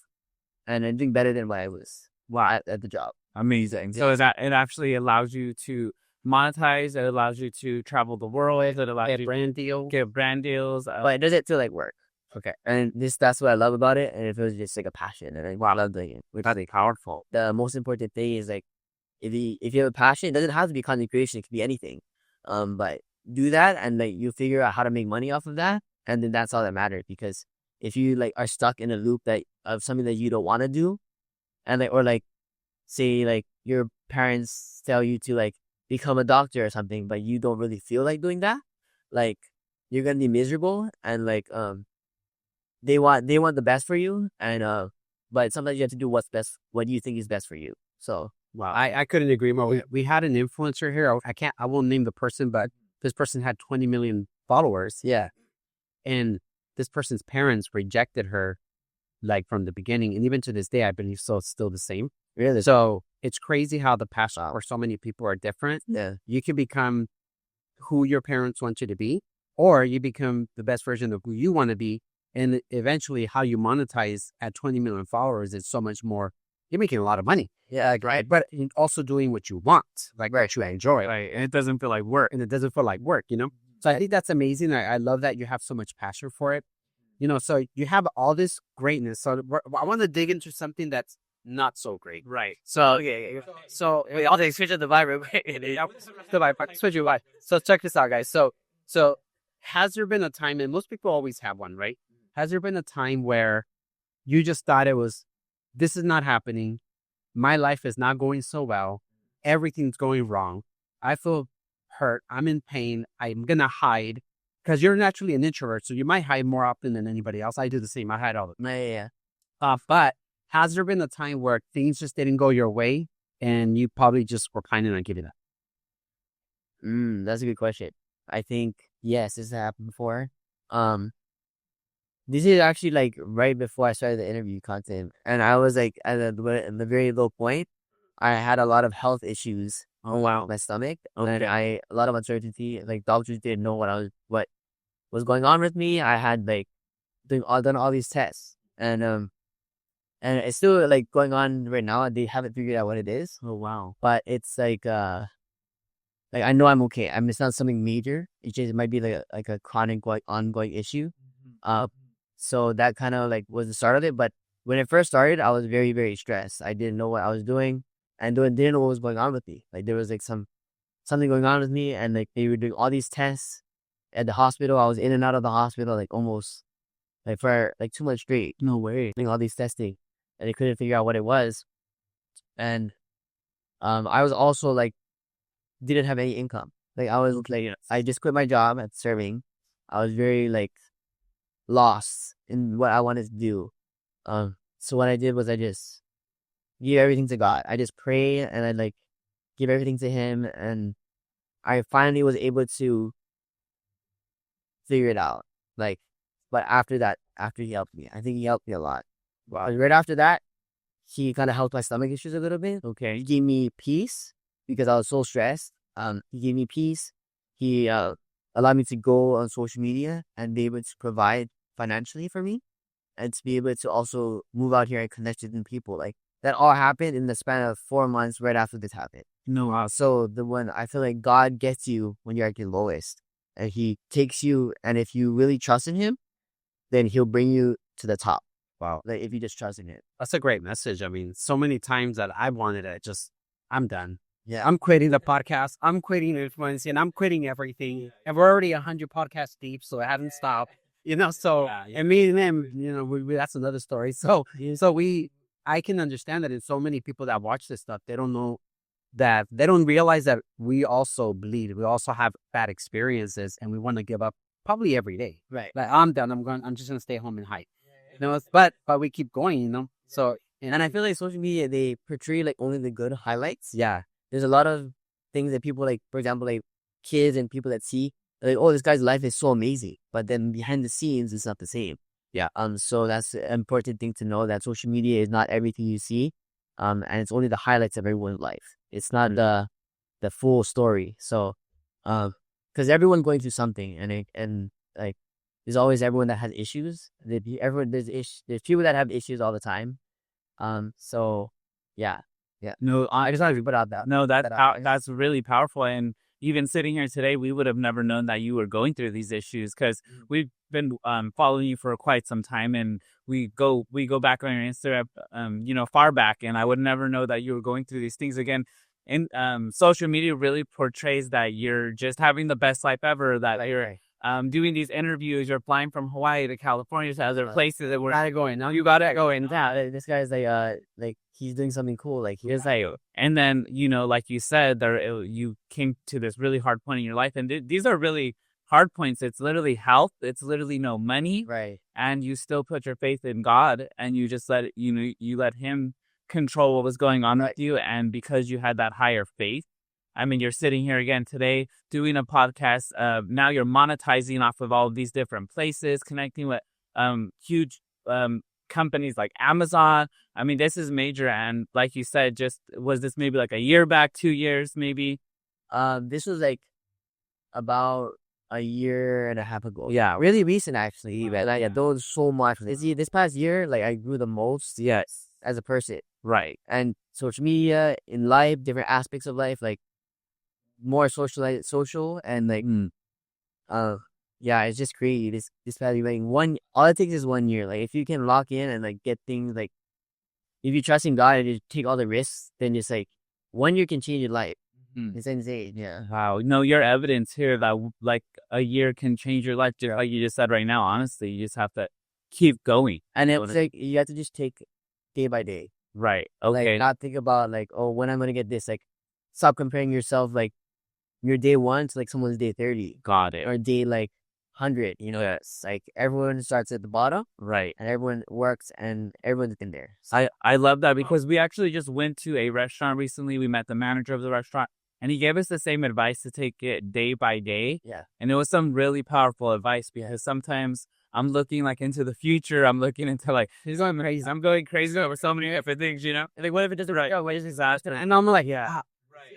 B: and I'm doing better than what I was at the job.
C: Amazing. So it actually allows you to monetize. It allows you to travel the world. It allows you
A: brand
C: get brand deals.
B: But it doesn't feel like work.
A: Okay.
B: And that's what I love about it. And it feels just like a passion. And I love doing it. Which
A: That's powerful.
B: the most important thing is like, if you have a passion, it doesn't have to be content creation. It can be anything. But do that and like you figure out how to make money off of that. And then that's all that matters. Because if you like are stuck in a loop of something that you don't want to do, and like, or like, say like your parents tell you to like become a doctor or something, but you don't really feel like doing that, like you're gonna be miserable. And like they want the best for you, and but sometimes you have to do what's best, what you think is best for you. So
A: wow, I couldn't agree more. We had an influencer here. I won't name the person, but this person had 20 million followers.
B: yeah,
A: And this person's parents rejected her like from the beginning, and even to this day, I believe so. It's still the same.
B: really.
A: So it's crazy how the passion for so many people are different.
B: Yeah,
A: You can become who your parents want you to be, or you become the best version of who you want to be. And eventually how you monetize at 20 million followers is so much more. You're making a lot of money.
B: yeah,
A: Right. But also doing what you want, like what you enjoy.
C: Right. And it doesn't feel like work.
A: And it doesn't feel like work, So I think that's amazing. I love that you have so much passion for it. So you have all this greatness. So I want to dig into something that's not so great.
C: Right.
A: So,
B: I'll take switch up the vibe real quick.
A: switch your life. So check this out, guys. So has there been a time, and most people always have one, right? Has there been a time where you just thought this is not happening. My life is not going so well. Everything's going wrong. I feel hurt. I'm in pain. I'm going to hide. Because you're naturally an introvert, so you might hide more often than anybody else. I do the same. I hide all the time.
B: Yeah.
A: But has there been a time where things just didn't go your way and you probably just were planning on giving up?
B: That's a good question. I think, yes, this has happened before. This is actually like right before I started the interview content. And I was like at the very low point. I had a lot of health issues.
A: Oh, wow.
B: With my stomach.
A: Okay.
B: And a lot of uncertainty. Like doctors didn't know what was going on with me. I had like done all these tests. And it's still like going on right now. They haven't figured out what it is.
A: Oh, wow.
B: But it's like I know I'm okay. I mean, it's not something major. It might be like a chronic, like ongoing issue. So that kind of like was the start of it. But when it first started, I was very, very stressed. I didn't know what I was doing, and didn't know what was going on with me. Like there was like something going on with me, and like they were doing all these tests at the hospital. I was in and out of the hospital like almost like for like 2 months straight.
A: No way.
B: Doing all these testing, and they couldn't figure out what it was. And I was also like didn't have any income. Like I was like I just quit my job at serving. I was very like lost in what I wanted to do. So what I did was I just give everything to God. I just pray and I like give everything to Him, and I finally was able to figure it out. Like, but after He helped me. I think He helped me a lot.
A: Wow.
B: But right after that, He kind of helped my stomach issues a little bit.
A: Okay.
B: He gave me peace because I was so stressed. He gave me peace. He allowed me to go on social media and be able to provide financially for me, and to be able to also move out here and connect with new people. Like that all happened in the span of 4 months right after this happened.
A: No, wow.
B: So I feel like God gets you when you're at your lowest, and He takes you, and if you really trust in Him, then He'll bring you to the top.
A: Wow.
B: Like if you just trust in Him.
A: That's a great message. I mean, so many times that I wanted it, I'm done.
B: Yeah.
A: I'm quitting the podcast. I'm quitting influencing. I'm quitting everything. And we're already 100 podcasts deep, so I haven't stopped. So, and me and them, that's another story. So I can understand that in so many people that watch this stuff, they don't know that, they don't realize that we also bleed. We also have bad experiences, and we want to give up probably every day.
B: Right.
A: Like, I'm done. I'm just going to stay home and hide. But we keep going, So,
B: and I feel like social media, they portray like only the good highlights.
A: yeah.
B: There's a lot of things that people like, for example, like kids and people that see like, oh, this guy's life is so amazing, but then behind the scenes, it's not the same.
A: Yeah.
B: So that's an important thing to know, that social media is not everything you see. And it's only the highlights of everyone's life. It's not the full story. So, because everyone's going through something, and like there's always everyone that has issues. There's people that have issues all the time. So yeah.
C: No,
B: I just wanted to put out that.
C: no,
B: that out there.
C: that's really powerful. And even sitting here today, we would have never known that you were going through these issues because we've been following you for quite some time, and we go back on your Instagram, far back, and I would never know that you were going through these things again. And social media really portrays that you're just having the best life ever, that you're doing these interviews, you're flying from Hawaii to California to other places that we're
A: Got it going. Now you got it going.
B: Yeah, this guy's like he's doing something cool. Like
C: He's like, and then like you said, you came to this really hard point in your life, and these are really hard points. It's literally health. It's literally no money,
B: right.
C: and you still put your faith in God, and you just let you let Him control what was going on with you, and because you had that higher faith. I mean, you're sitting here again today doing a podcast. Now you're monetizing off of all of these different places, connecting with huge companies like Amazon. I mean, this is major. And like you said, was this maybe like a year back, 2 years, maybe?
B: This was like about a year and a half ago.
C: Yeah.
B: Really recent actually. But like, there was so much. This past year, like I grew the most.
C: Yes.
B: As a person.
C: Right.
B: And social media in life, different aspects of life, like more social and like it's just crazy. This value like all it takes is 1 year. Like if you can lock in and like get things like if you trust in God and you take all the risks, then just like 1 year can change your life. It's insane. Yeah.
C: Wow. No, your evidence here that like a year can change your life, just like you just said right now. Honestly, you just have to keep going.
B: And it's like you have to just take day by day.
C: Right. Okay.
B: Like not think about like, oh, when I'm gonna get this. Like stop comparing yourself like your day 1 to like someone's day 30.
C: Got it.
B: Or day like 100. Yes. Like everyone starts at the bottom.
C: Right.
B: And everyone works and everyone's in there. So.
C: I love that because we actually just went to a restaurant recently. We met the manager of the restaurant and he gave us the same advice to take it day by day.
B: Yeah.
C: And it was some really powerful advice because sometimes I'm looking like into the future. I'm looking into like,
A: He's going crazy.
C: I'm going crazy over so many different things, And
B: like, what if it doesn't work out? What is disaster?
A: And I'm like, yeah.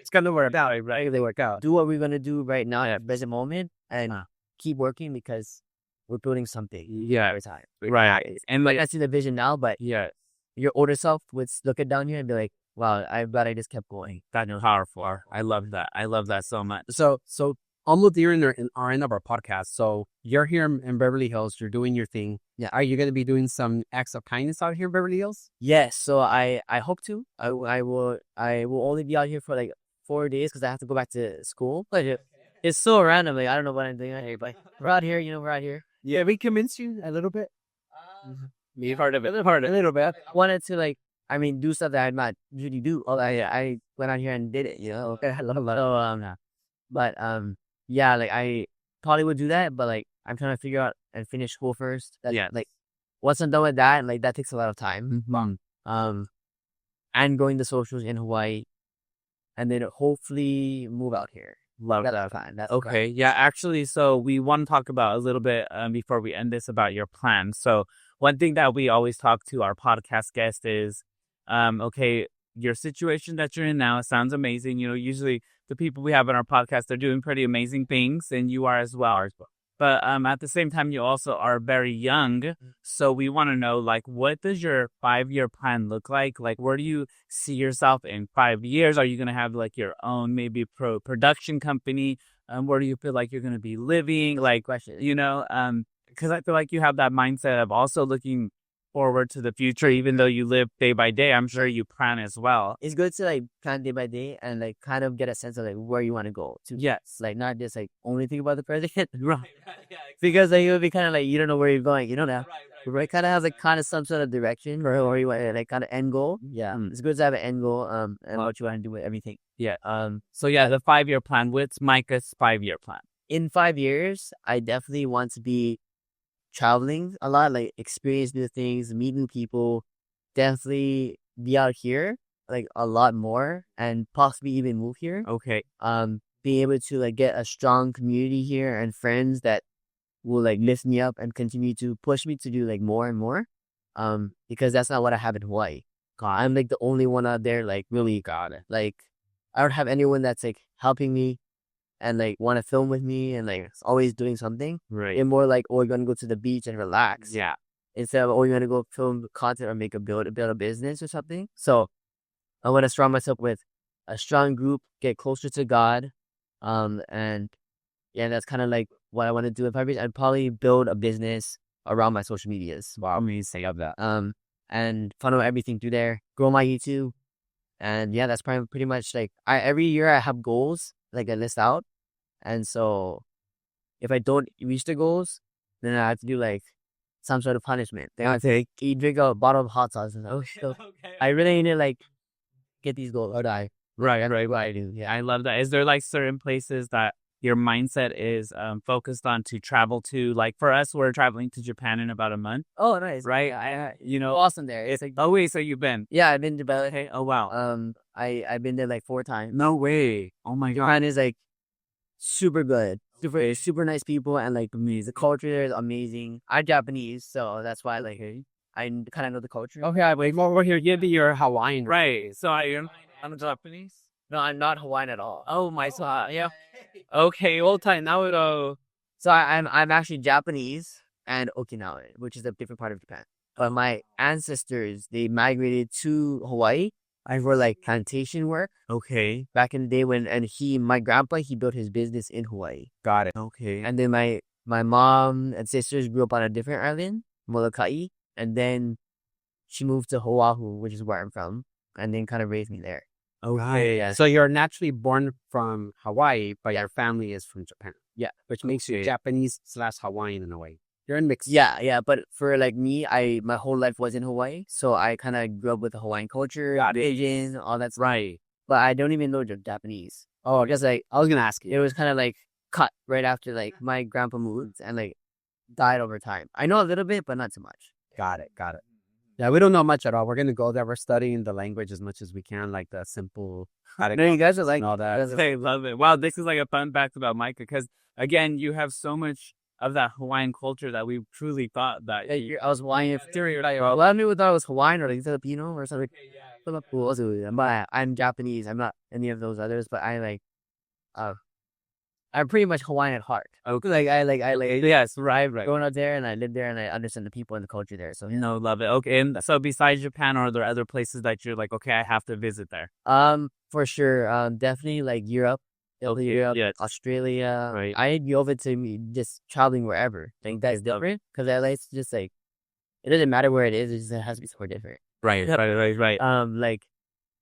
A: It's gonna work out,
B: right? If they work out. Do what we're gonna do right now at present moment and keep working because we're building something.
C: Yeah.
B: Every time.
C: Right.
B: And like I see the vision now, but
C: yeah,
B: your older self would look it down here and be like, wow, I'm glad I just kept going.
C: That's powerful. I love that. I love that so much.
A: So almost near our end of our podcast. So you're here in Beverly Hills. You're doing your thing.
B: Yeah.
A: Are you going to be doing some acts of kindness out here in Beverly Hills?
B: Yes. So I hope to. I will only be out here for like 4 days because I have to go back to school. But it's so random. Like I don't know what I'm doing out here, but we're out here. We're out here.
A: Yeah, we convinced you a little bit.
C: Me part of it.
A: A little bit.
B: I wanted to like. I mean, do stuff that I not usually do. Oh, I went out here and did it. I love it. So but yeah, like I probably would do that, but like I'm trying to figure out and finish school first. Like once I'm done with that, like that takes a lot of time. And going to socials in Hawaii, and then hopefully move out here.
C: Love
B: that. Plan. That's
C: okay. Yeah, actually, so we want to talk about a little bit before we end this about your plan. So one thing that we always talk to our podcast guests is, okay, your situation that you're in now sounds amazing. Usually the people we have on our podcast are doing pretty amazing things, and you are as well. But at the same time, you also are very young. So we want to know, like, what does your 5-year plan look like? Like, where do you see yourself in 5 years? Are you going to have, like, your own maybe production company? Where do you feel like you're going to be living? Like, because I feel like you have that mindset of also looking forward to the future, even though you live day by day. I'm sure you plan as well.
B: It's good to like plan day by day and like kind of get a sense of like where you want to go to.
C: Yes.
B: Like not just like only think about the present.
C: Right.
B: Yeah, because like it would be kind of like you don't know where you're going. Now. Right. Kind of has like kind of some sort of direction or you want like kind of end goal. Yeah. It's good to have an end goal and what you want to do with everything.
C: Yeah. So yeah, the 5-year plan. What's Micah's 5-year plan?
B: In 5 years, I definitely want to be traveling a lot, like experience new things, meet new people, definitely be out here like a lot more and possibly even move here.
C: Okay.
B: Be able to like get a strong community here and friends that will like lift me up and continue to push me to do like more and more. Because that's not what I have in Hawaii. I'm like the only one out there like really like I don't have anyone that's like helping me and like want to film with me and like always doing something.
C: Right.
B: And more like, oh, we're gonna go to the beach and relax.
C: Yeah.
B: instead of, oh, you're gonna go film content or build a business or something. So I want to surround myself with a strong group, get closer to God, and yeah, that's kind of like what I want to do. If I'd probably build a business around my social medias.
A: Wow, amazing. Love that.
B: And funnel everything through there, grow my YouTube, and yeah, that's pretty much like every year I have goals like I list out, and so if I don't reach the goals, then I have to do like some sort of punishment. They have to drink a bottle of hot sauce, and okay. I really need to like get these goals. Or die.
C: Right.
B: I do. Yeah,
C: I love that. Is there like certain places that your mindset is focused on to travel to? Like for us, we're traveling to Japan in about a month.
B: Oh, nice.
C: Right.
B: Yeah, awesome there. It's like,
C: oh wait, so you've been?
B: yeah, I've been to Bali.
C: Okay. Oh wow.
B: I've been there like 4 times.
C: No way. Oh my god.
B: Japan is like super good, super nice people, and like the culture there is amazing. I'm Japanese, so that's why like I kind of know the culture.
A: Okay, wait, over here. Give me your Hawaiian.
C: Right. So I'm Japanese.
B: No, I'm not Hawaiian at all.
C: Oh my god. Yeah. Okay. Well, time now it.
B: So I'm actually Japanese and Okinawan, which is a different part of Japan. But my ancestors, they migrated to Hawaii for like plantation work
C: Okay.
B: back in the day my grandpa, he built his business in Hawaii.
A: Got it.
C: Okay.
B: And then my mom and sisters grew up on a different island, Molokai, and then she moved to Oahu, which is where I'm from, and then kind of raised me there.
C: Okay.
B: Yeah.
A: So you're naturally born from Hawaii, but your family is from Japan.
B: Yeah.
A: Which makes you
C: Okay.
A: Japanese/Hawaiian in a way. You're in mix.
B: Yeah. But for like me, my whole life was in Hawaii, so I kind of grew up with the Hawaiian culture, religion, all that stuff.
C: Right.
B: But I don't even know Japanese.
A: Oh,
B: Because like
A: I was gonna ask you.
B: it was kind of like cut right after like my grandpa moved and like died over time. I know a little bit, but not too much.
A: Got it. Yeah, we don't know much at all. We're gonna go there. We're studying the language as much as we can, like the simple.
B: No, you guys are like
A: and all that.
C: I love it. Wow, this is like a fun fact about Micah because again, you have so much of that Hawaiian culture that we truly thought that.
B: Yeah, I was Hawaiian. A lot of people thought I was Hawaiian or like Filipino or something. But I'm Japanese. I'm not any of those others. But I'm pretty much Hawaiian at heart.
C: Okay.
B: I
C: Yes, right.
B: going out there and I live there and I understand the people and the culture there. So
C: No, love it. Okay, and so besides Japan, are there other places that you're like, okay, I have to visit there?
B: for sure. Definitely like Europe. Europe,
C: yes.
B: Australia.
C: Right.
B: I'd be open to me just traveling wherever. I think that's different because LA is just like it doesn't matter where it is. It has to be somewhere different.
C: Right.
B: Like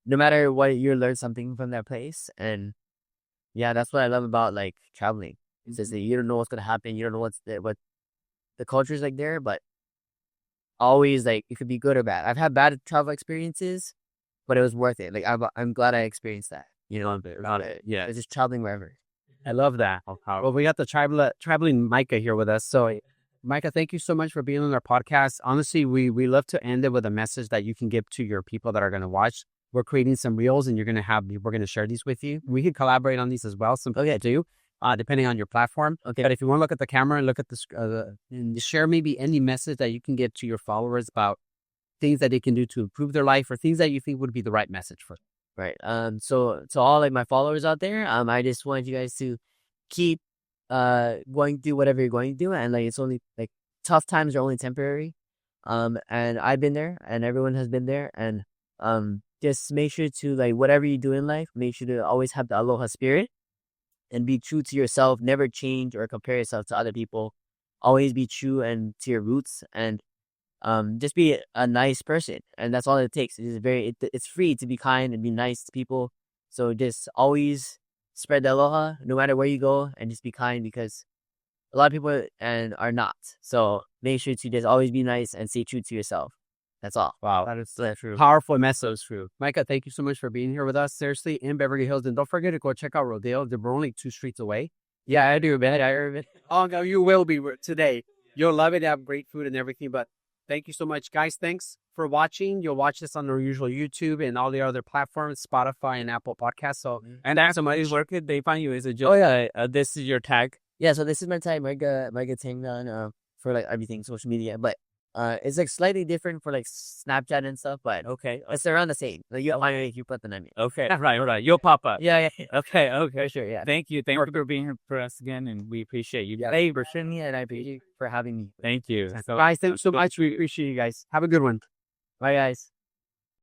B: no matter what, you learn something from that place, and yeah, that's what I love about like traveling. It's just that you don't know what's gonna happen. You don't know what the culture's like there, but always like it could be good or bad. I've had bad travel experiences, but it was worth it. Like I'm glad I experienced that. You know,
C: About it. Yeah.
B: it's just traveling wherever.
A: I love that. Well, we got the traveling Micah here with us. So, Micah, thank you so much for being on our podcast. Honestly, we love to end it with a message that you can give to your people that are going to watch. We're creating some reels, and we're going to share these with you. We can collaborate on these as well. Some people do, depending on your platform.
B: Okay.
A: But if you want to look at the camera and look at and share maybe any message that you can give to your followers about things that they can do to improve their life or things that you think would be the right message for them.
B: Right. So to all like my followers out there, I just want you guys to keep going through whatever you're going through, and like it's only like tough times are only temporary. And I've been there, and everyone has been there, and just make sure to like whatever you do in life, make sure to always have the aloha spirit, and be true to yourself. Never change or compare yourself to other people. Always be true and to your roots, and just be a nice person, and that's all it takes. It's free to be kind and be nice to people. So just always spread the aloha, no matter where you go, and just be kind because a lot of people are not. So make sure to just always be nice and stay true to yourself. That's all.
A: Wow.
C: That is true.
A: Powerful message. True. Micah, thank you so much for being here with us. Seriously, in Beverly Hills. And don't forget to go check out Rodeo. We're only 2 streets away.
B: Yeah, I do, man.
A: Oh, no, you will be today. You'll love it. They have great food and everything. But thank you so much, guys. Thanks for watching. You'll watch this on our usual YouTube and all the other platforms, Spotify and Apple Podcasts. So,
C: And as somebody's where could they find you? Is it just,
B: Oh yeah,
C: this is your tag?
B: yeah. So this is my tag, Micah Tengan, for like everything social media. But It's like slightly different for like Snapchat and stuff, but
C: Okay.
B: it's around the same. Like you find it if you put the name.
C: Okay. Right. You'll pop up.
B: Yeah, yeah,
C: Okay. Okay.
B: for sure. Yeah.
C: Thank you. Thank you for being here for us again, and we appreciate you.
B: Hey, for sure, and I appreciate you for having me.
C: Thank you. So,
A: Guys, thanks so much. We appreciate you guys. Have a good one.
B: Bye, guys.